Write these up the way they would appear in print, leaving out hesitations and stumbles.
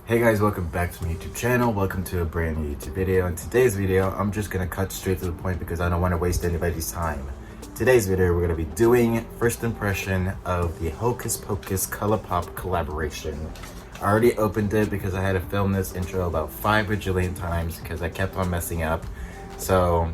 Hey guys, welcome back to my YouTube channel. Welcome to a brand new YouTube video. In today's video, I'm just gonna cut straight to the point because I don't want to waste anybody's time. Today's video, we're gonna be doing first impression of the Hocus Pocus Colourpop collaboration. I already opened it because I had to film this intro about 5 bajillion times because I kept on messing up. So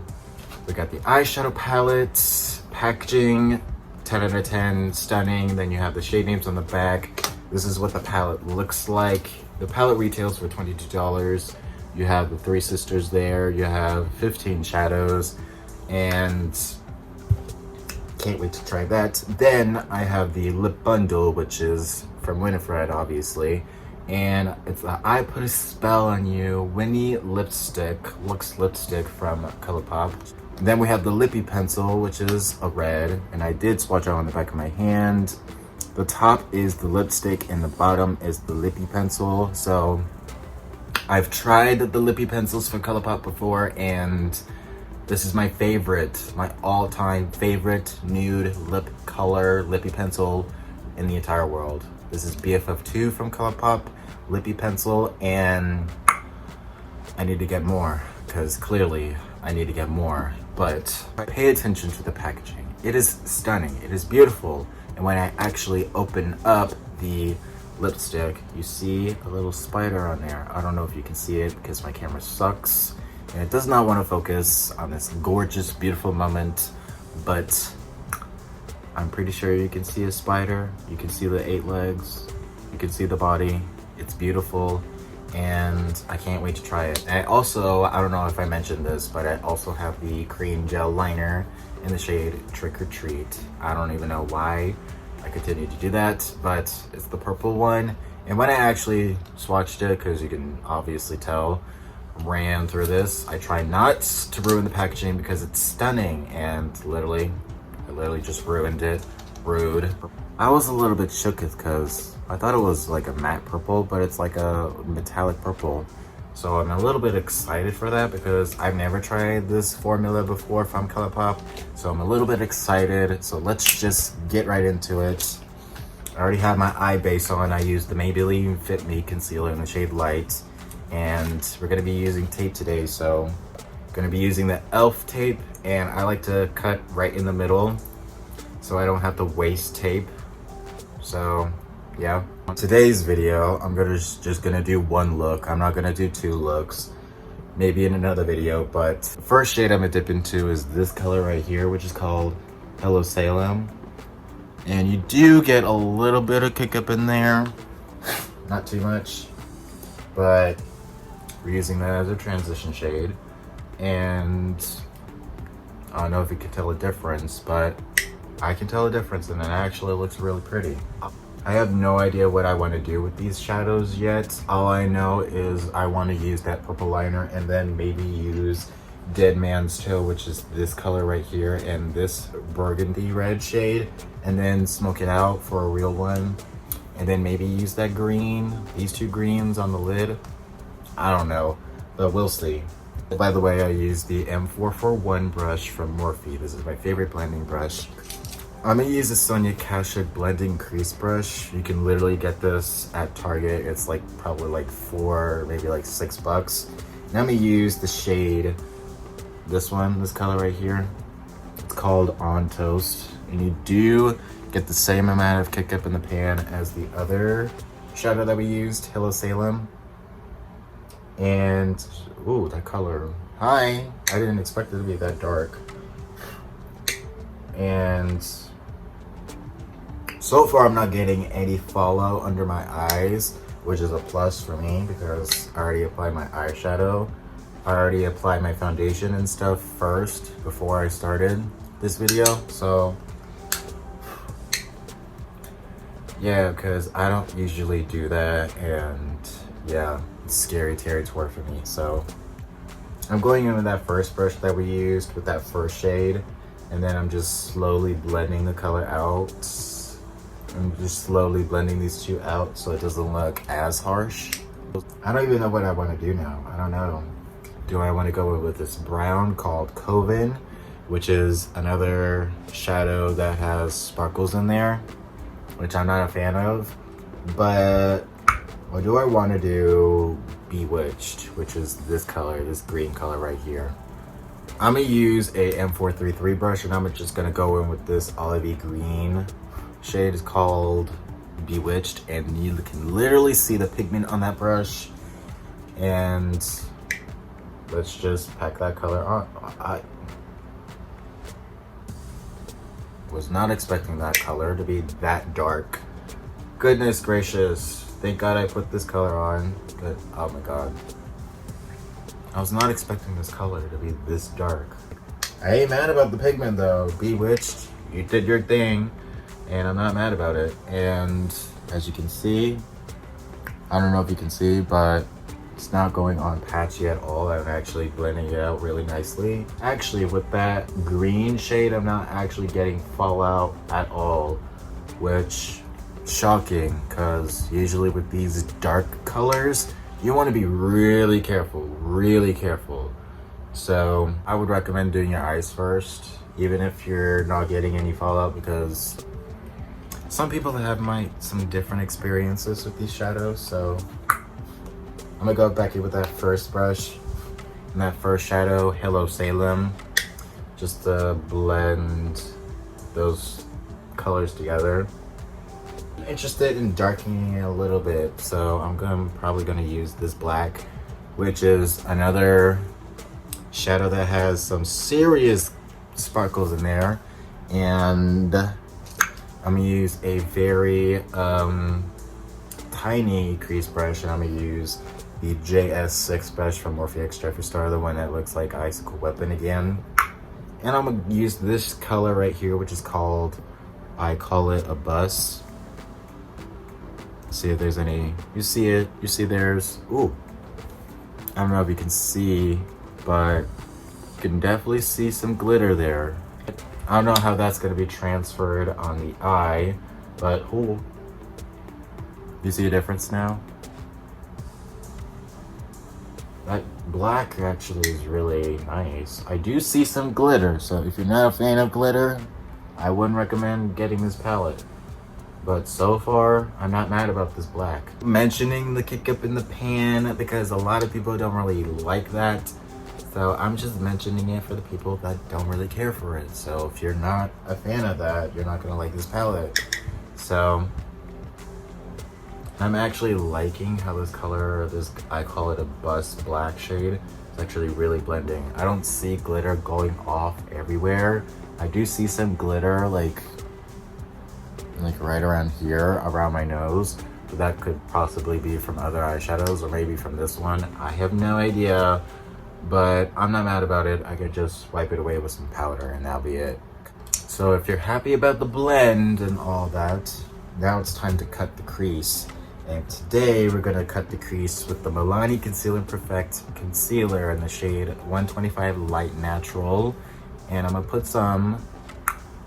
we got the eyeshadow palettes, packaging, 10 out of 10, stunning. Then you have the shade names on the back. This is what the palette looks like. The palette retails for $22. You have the 3 sisters there. You have 15 shadows, and can't wait to try that. Then I have the lip bundle, which is from Winifred, obviously, and it's the I Put a Spell on You Winnie lipstick, Luxe Lipstick from Colourpop. Then we have the lippy pencil, which is a red, and I did swatch out on the back of my hand. The top is the lipstick and the bottom is the lippy pencil. So I've tried the lippy pencils for Colourpop before, and this is my favorite, my all-time favorite nude lip color lippy pencil in the entire world. This is BFF2 from Colourpop lippy pencil, and I need to get more because clearly I need to get more. But pay attention to the packaging. It is stunning, it is beautiful. And when I actually open up the lipstick, you see a little spider on there. I don't know if you can see it because my camera sucks and it does not want to focus on this gorgeous, beautiful moment, but I'm pretty sure you can see a spider. You can see the 8 legs. You can see the body. It's beautiful, and I can't wait to try it. And I don't know if I mentioned this, but I also have the cream gel liner in the shade Trick or Treat. I don't even know why I continue to do that, but it's the purple one. And when I actually swatched it, because you can obviously tell, ran through this, I try not to ruin the packaging because it's stunning, and I literally just ruined it. Rude. I was a little bit shook because I thought it was like a matte purple, but it's like a metallic purple. So I'm a little bit excited for that because I've never tried this formula before from Colourpop. So I'm a little bit excited. So let's just get right into it. I already have my eye base on. I used the Maybelline Fit Me Concealer in the shade Light. And we're gonna be using tape today. So I'm gonna be using the e.l.f. tape, and I like to cut right in the middle so I don't have to waste tape. So yeah. Today's video, I'm just gonna do one look. I'm not gonna do 2 looks, maybe in another video, but the first shade I'm gonna dip into is this color right here, which is called Hello Salem. And you do get a little bit of kick up in there, not too much, but we're using that as a transition shade. And I don't know if you can tell a difference, but I can tell a difference, and it actually looks really pretty. I have no idea what I want to do with these shadows yet. All I know is I want to use that purple liner and then maybe use Dead Man's Toe, which is this color right here, and this burgundy red shade, and then smoke it out for a real one. And then maybe use that green, these 2 greens on the lid. I don't know, but we'll see. By the way, I used the M441 brush from Morphe. This is my favorite blending brush. I'm gonna use the Sonia Kashuk blending crease brush. You can literally get this at Target. It's like probably like $4, maybe like $6. Now I'm gonna use the shade, this one, this color right here. It's called On Toast. And you do get the same amount of kick up in the pan as the other shadow that we used, Hello Salem. And, ooh, that color. Hi, I didn't expect it to be that dark. And so far, I'm not getting any fallout under my eyes, which is a plus for me because I already applied my eyeshadow. I already applied my foundation and stuff first before I started this video. So yeah, because I don't usually do that, and yeah, it's scary territory for me. So I'm going in with that first brush that we used with that first shade, and then I'm just slowly blending the color out. I'm just slowly blending these 2 out so it doesn't look as harsh. I don't even know what I want to do now. I don't know. Do I want to go with this brown called Coven, which is another shadow that has sparkles in there, which I'm not a fan of, but Or do I want to do Bewitched, which is this color, this green color right here? I'm gonna use a M433 brush, and I'm just gonna go in with this olivey green shade. It's called Bewitched, and you can literally see the pigment on that brush. And let's just pack that color on. I was not expecting that color to be that dark. Goodness gracious. Thank God I put this color on. But oh my God. I was not expecting this color to be this dark. I ain't mad about the pigment though. Bewitched, you did your thing, and I'm not mad about it. And as you can see, I don't know if you can see, but it's not going on patchy at all. I'm actually blending it out really nicely. Actually, with that green shade, I'm not actually getting fallout at all, which shocking, because usually with these dark colors, you want to be really careful, really careful. So I would recommend doing your eyes first, even if you're not getting any fallout, because some people have some different experiences with these shadows. So I'm gonna go back in with that first brush and that first shadow, Hello Salem, just to blend those colors together. Interested in darkening it a little bit, so I'm probably gonna use this black, which is another shadow that has some serious sparkles in there. And I'm gonna use a very tiny crease brush, and I'm gonna use the JS6 brush from Morphe X Star, the one that looks like Icicle Weapon again. And I'm gonna use this color right here, which is called, I call it a bus. See if there's any, you see it, you see there's, ooh, I don't know if you can see, but you can definitely see some glitter there. I don't know how that's gonna be transferred on the eye, but ooh, you see a difference now? That black actually is really nice. I do see some glitter, so if you're not a fan of glitter, I wouldn't recommend getting this palette. But so far, I'm not mad about this black. Mentioning the kick up in the pan because a lot of people don't really like that. So I'm just mentioning it for the people that don't really care for it. So if you're not a fan of that, you're not gonna like this palette. So I'm actually liking how this color, I call it a bus black shade, it's actually really blending. I don't see glitter going off everywhere. I do see some glitter like right around here, around my nose. But that could possibly be from other eyeshadows or maybe from this one. I have no idea, but I'm not mad about it. I could just wipe it away with some powder and that'll be it. So if you're happy about the blend and all that, now it's time to cut the crease. And today we're gonna cut the crease with the Milani Conceal and Perfect Concealer in the shade 125 Light Natural. And I'm gonna put some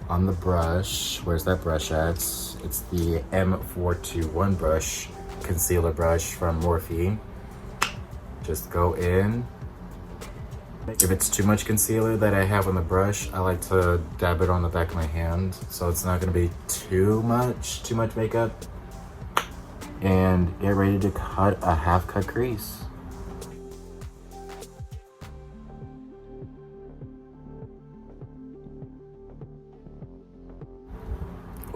on the brush. Where's that brush at? It's the M421 brush, concealer brush from Morphe. Just go in. If it's too much concealer that I have on the brush, I like to dab it on the back of my hand, so it's not gonna be too much makeup. And get ready to cut a half cut crease.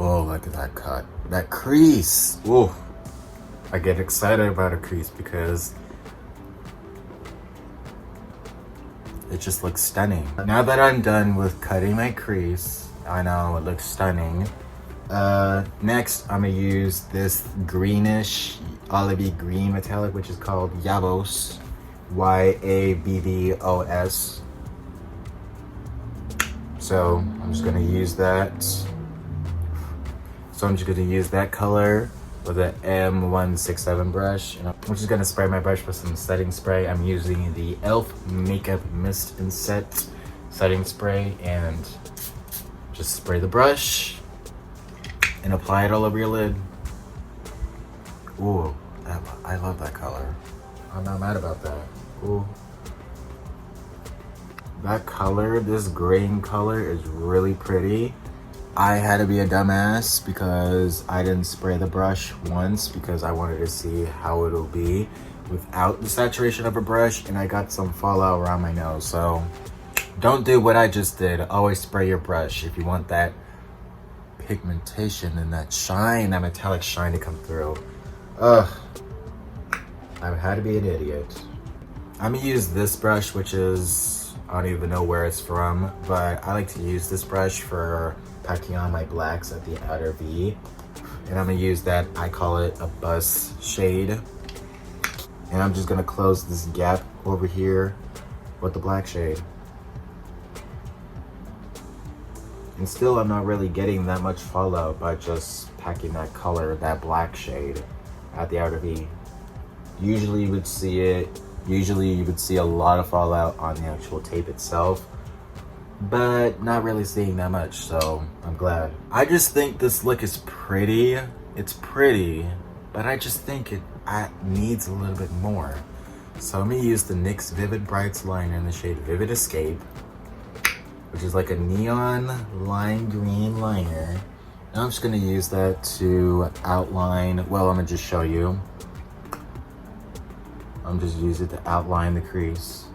Oh, look at that cut. That crease. Ooh. I get excited about a crease because it just looks stunning. Now that I'm done with cutting my crease, I know it looks stunning. Next, I'm gonna use this greenish, olivey green metallic, which is called Yabos. Y-A-B-B-O-S. So I'm just gonna use that. So I'm just gonna use that color with an M167 brush. And I'm just gonna spray my brush with some setting spray. I'm using the e.l.f. Makeup Mist and Set setting spray, and just spray the brush and apply it all over your lid. Ooh, I love that color. I'm not mad about that. Ooh. That color, this green color is really pretty. I had to be a dumbass because I didn't spray the brush once because I wanted to see how it'll be without the saturation of a brush, and I got some fallout around my nose. So don't do what I just did. Always spray your brush if you want that pigmentation and that shine, that metallic shine to come through. Ugh, I've had to be an idiot. I'm gonna use this brush, which is, I don't even know where it's from, but I like to use this brush for packing on my blacks at the outer V. And I'm gonna use that, I call it a buzz shade. And I'm just gonna close this gap over here with the black shade. And still, I'm not really getting that much fallout by just packing that color, that black shade at the outer V. Usually you would see a lot of fallout on the actual tape itself, but not really seeing that much, so I'm glad. I just think this look is pretty. It's pretty, but I just think it needs a little bit more. So I'm gonna use the NYX Vivid Brights liner in the shade Vivid Escape, which is like a neon lime green liner. And I'm just gonna use that to outline, well, I'm gonna just show you. I'm just using it to outline the crease.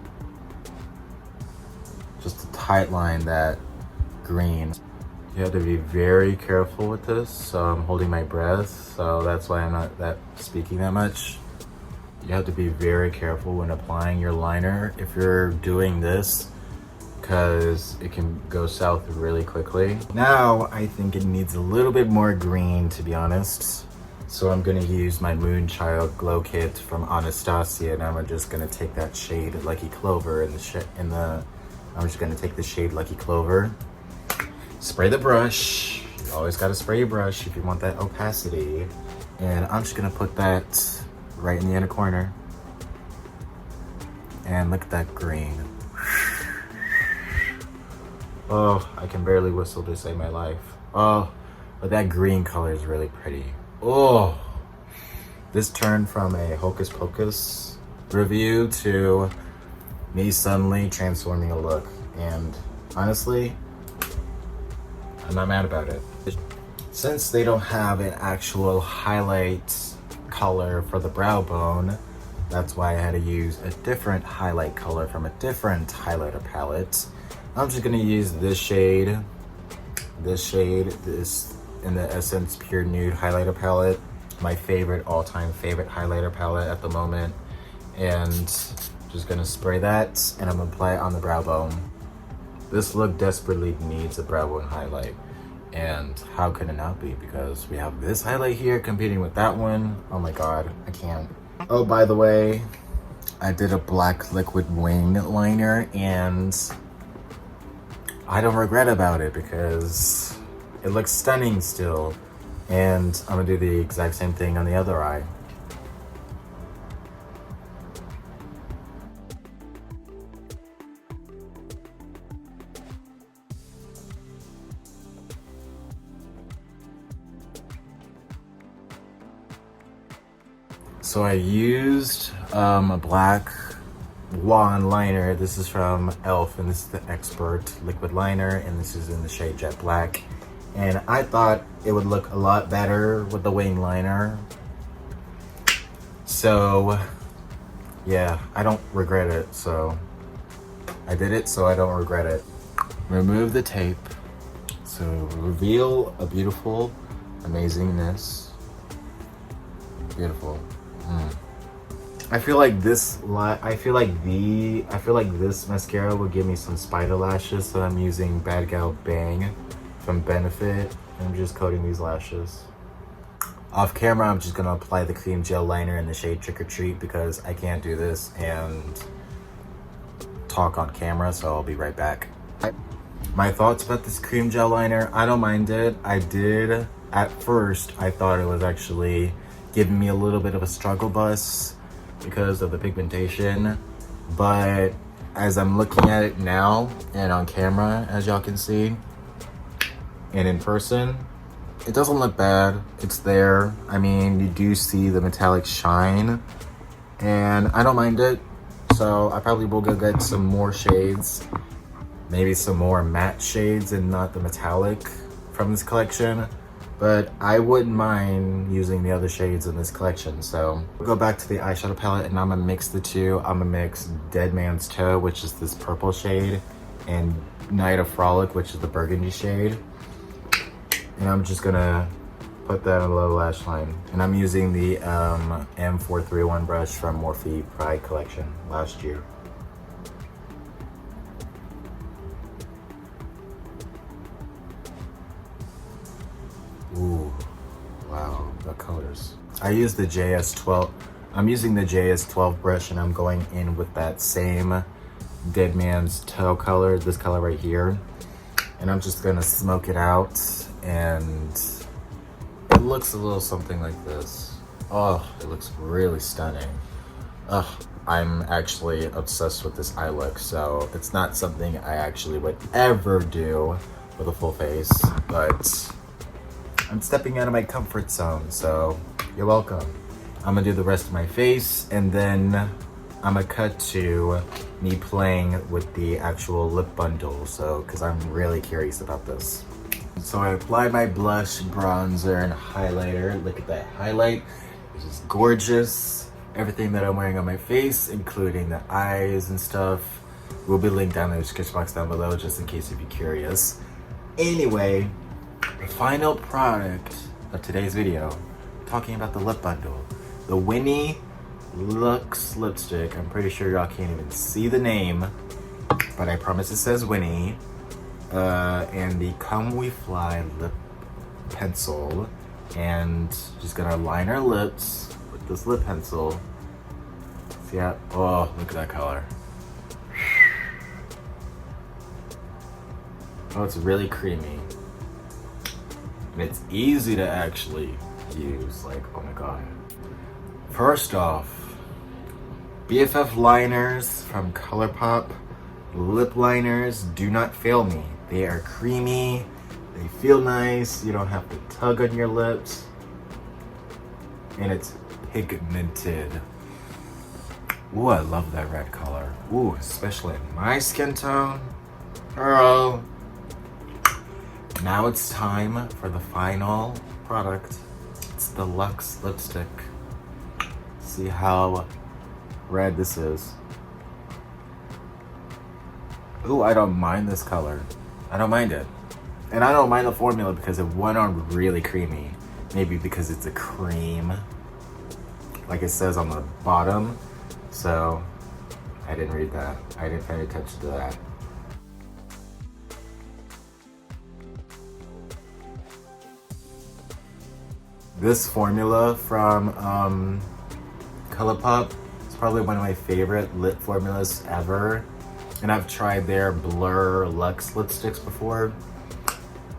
Just to tight line that green. You have to be very careful with this, so I'm holding my breath, so that's why I'm not speaking that much. You have to be very careful when applying your liner if you're doing this, because it can go south really quickly. Now, I think it needs a little bit more green, to be honest. So I'm gonna use my Moonchild Glow Kit from Anastasia, and I'm just gonna take that shade Lucky Clover I'm just gonna take the shade Lucky Clover. Spray the brush. You always gotta spray your brush if you want that opacity. And I'm just gonna put that right in the inner corner. And look at that green. Oh, I can barely whistle to save my life. Oh, but that green color is really pretty. Oh, this turned from a Hocus Pocus review to me suddenly transforming a look. And honestly, I'm not mad about it. Since they don't have an actual highlight color for the brow bone, that's why I had to use a different highlight color from a different highlighter palette. I'm just gonna use this shade, this in the Essence Pure Nude highlighter palette, my favorite, all-time favorite highlighter palette at the moment. And just gonna spray that, and I'm gonna apply it on the brow bone. This look desperately needs a brow bone highlight, and how can it not be? Because we have this highlight here competing with that one. Oh my god, I can't. Oh, by the way, I did a black liquid wing liner, and I don't regret about it because it looks stunning still. And I'm gonna do the exact same thing on the other eye. So I used a black wand liner. This is from e.l.f. and this is the Expert liquid liner, and this is in the shade Jet Black. And I thought it would look a lot better with the wing liner. So yeah, I don't regret it. So I did it, so I don't regret it. Remove the tape. So reveal a beautiful amazingness. Beautiful. I feel like this mascara will give me some spider lashes, so I'm using Bad Gal Bang from Benefit. I'm just coating these lashes. Off camera, I'm just gonna apply the cream gel liner in the shade Trick or Treat because I can't do this and talk on camera, so I'll be right back. My thoughts about this cream gel liner, I don't mind it. At first, I thought it was actually giving me a little bit of a struggle bus because of the pigmentation, but as I'm looking at it now and on camera, as y'all can see, and in person, it doesn't look bad. It's there. I mean, you do see the metallic shine, and I don't mind it. So I probably will go get some more shades, maybe some more matte shades and not the metallic from this collection, but I wouldn't mind using the other shades in this collection. So we'll go back to the eyeshadow palette and I'm gonna mix the two. I'm gonna mix Dead Man's Toe, which is this purple shade, and Night of Frolic, which is the burgundy shade. And I'm just gonna put that on the lower lash line. And I'm using the M431 brush from Morphe Pride collection last year. Ooh, wow, the colors. I use the JS12. I'm using the JS12 brush and I'm going in with that same Dead Man's Toe color, this color right here. And I'm just gonna smoke it out, and it looks a little something like this. Oh, it looks really stunning. Oh, I'm actually obsessed with this eye look, so it's not something I actually would ever do with a full face, but I'm stepping out of my comfort zone, so you're welcome. I'm gonna do the rest of my face, and then I'm gonna cut to me playing with the actual lip bundle, so because I'm really curious about this. So I applied my blush, bronzer, and highlighter. Look at that highlight. It's just gorgeous. Everything that I'm wearing on my face, including the eyes and stuff, will be linked down in the description box down below, just in case if you're curious. Anyway, the final product of today's video, talking about the lip bundle. The Winnie Luxe Lipstick. I'm pretty sure y'all can't even see the name, but I promise it says Winnie. And the Come We Fly lip pencil. And just gonna line our lips with this lip pencil. See how, oh, look at that color. Oh, it's really creamy. And it's easy to actually use, like, oh my god. First off, BFF liners from Colourpop. Lip liners do not fail me. They are creamy, they feel nice, you don't have to tug on your lips, and it's pigmented. Ooh, I love that red color. Ooh, especially in my skin tone. Girl. Now it's time for the final product. It's the Luxe Lipstick. See how red this is. Ooh, I don't mind this color. I don't mind it. And I don't mind the formula because it went on really creamy. Maybe because it's a cream, like it says on the bottom. So I didn't read that. I didn't pay attention to that. This formula from Colourpop is probably one of my favorite lip formulas ever. And I've tried their Blur Luxe lipsticks before.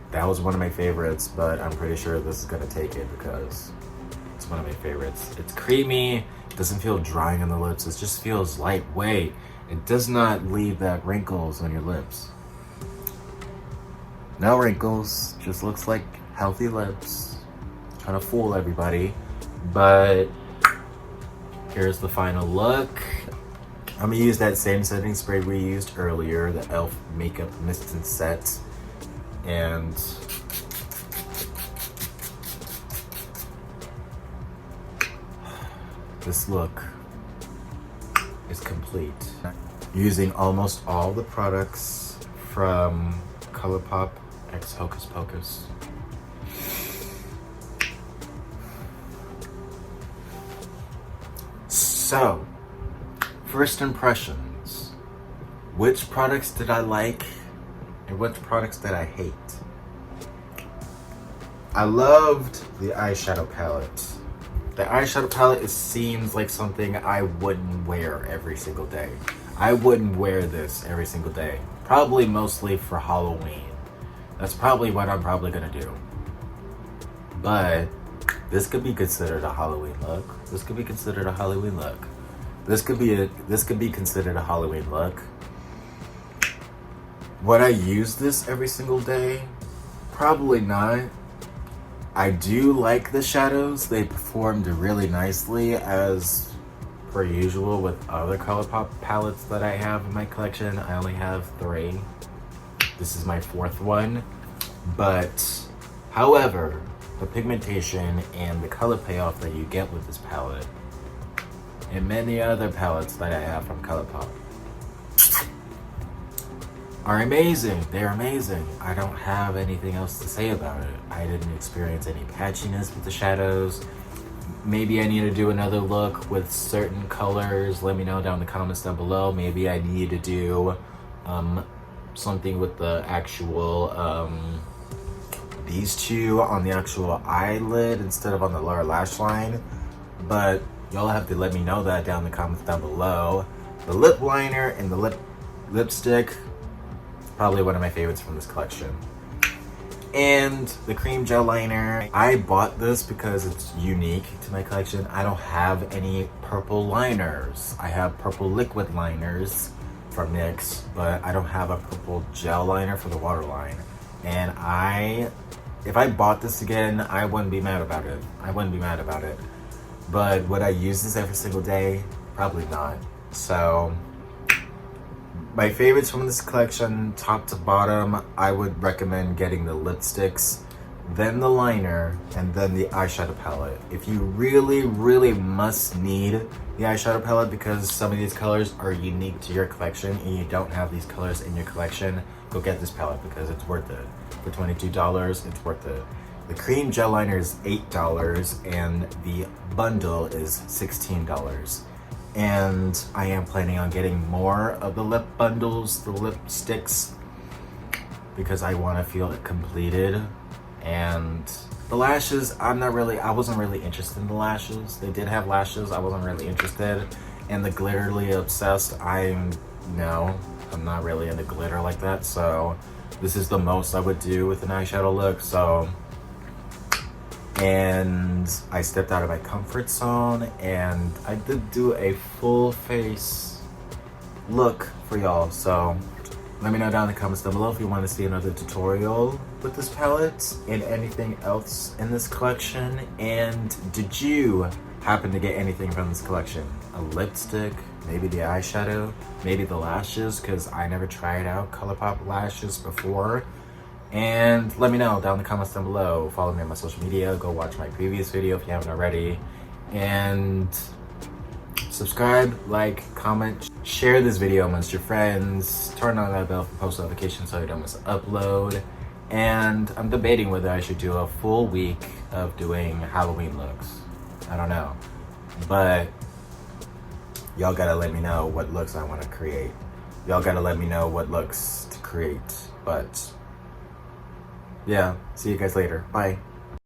That was one of my favorites, but I'm pretty sure this is gonna take it because it's one of my favorites. It's creamy, it doesn't feel drying on the lips, it just feels lightweight. It does not leave that wrinkles on your lips. No wrinkles, just looks like healthy lips. Trying to fool everybody, but here's the final look. I'm gonna use that same setting spray we used earlier, the e.l.f. Makeup Mist and Set. And this look is complete. Using almost all the products from Colourpop X Hocus Pocus. So, first impressions. Which products did I like and which products did I hate? I loved the eyeshadow palette. The eyeshadow palette, it seems like something I wouldn't wear every single day. I wouldn't wear this every single day. Probably mostly for Halloween. That's probably what I'm probably gonna do. But this could be considered a Halloween look. This could be considered a Halloween look. This could be considered a Halloween look. Would I use this every single day? Probably not. I do like the shadows. They performed really nicely as per usual with other Colourpop palettes that I have in my collection. I only have 3. This is my 4th one. But However, the pigmentation and the color payoff that you get with this palette and many other palettes that I have from Colourpop are amazing. They're amazing. I don't have anything else to say about it. I didn't experience any patchiness with the shadows. Maybe I need to do another look with certain colors. Let me know down in the comments down below. Maybe I need to do something with the actual these two on the actual eyelid instead of on the lower lash line. But y'all have to let me know that down in the comments down below. The lip liner and the lipstick, probably one of my favorites from this collection. And the cream gel liner, I bought this because it's unique to my collection. I don't have any purple liners. I have purple liquid liners from NYX, but I don't have a purple gel liner for the waterline. And if I bought this again, I wouldn't be mad about it. I wouldn't be mad about it. But would I use this every single day? Probably not. So my favorites from this collection, top to bottom, I would recommend getting the lipsticks, then the liner, and then the eyeshadow palette. If you really, really must need the eyeshadow palette because some of these colors are unique to your collection and you don't have these colors in your collection, go get this palette because it's worth it. For $22, it's worth it. The cream gel liner is $8 and the bundle is $16. And I am planning on getting more of the lip bundles, the lipsticks, because I want to feel it completed. And the lashes, I wasn't really interested in the lashes. They did have lashes, I wasn't really interested. And the glitterly obsessed, I'm not really into glitter like that. So this is the most I would do with an eyeshadow look. And I stepped out of my comfort zone and I did do a full face look for y'all. So let me know down in the comments down below if you want to see another tutorial with this palette and anything else in this collection. And did you happen to get anything from this collection? A lipstick, maybe the eyeshadow, maybe the lashes, because I never tried out Colourpop lashes before. And let me know down in the comments down below. Follow me on my social media. Go watch my previous video if you haven't already. And subscribe, like, comment, share this video amongst your friends. Turn on that bell for post notifications so you don't miss an upload. And I'm debating whether I should do a full week of doing Halloween looks. I don't know. But y'all gotta let me know what looks I want to create. Y'all gotta let me know what looks to create. But yeah, see you guys later. Bye.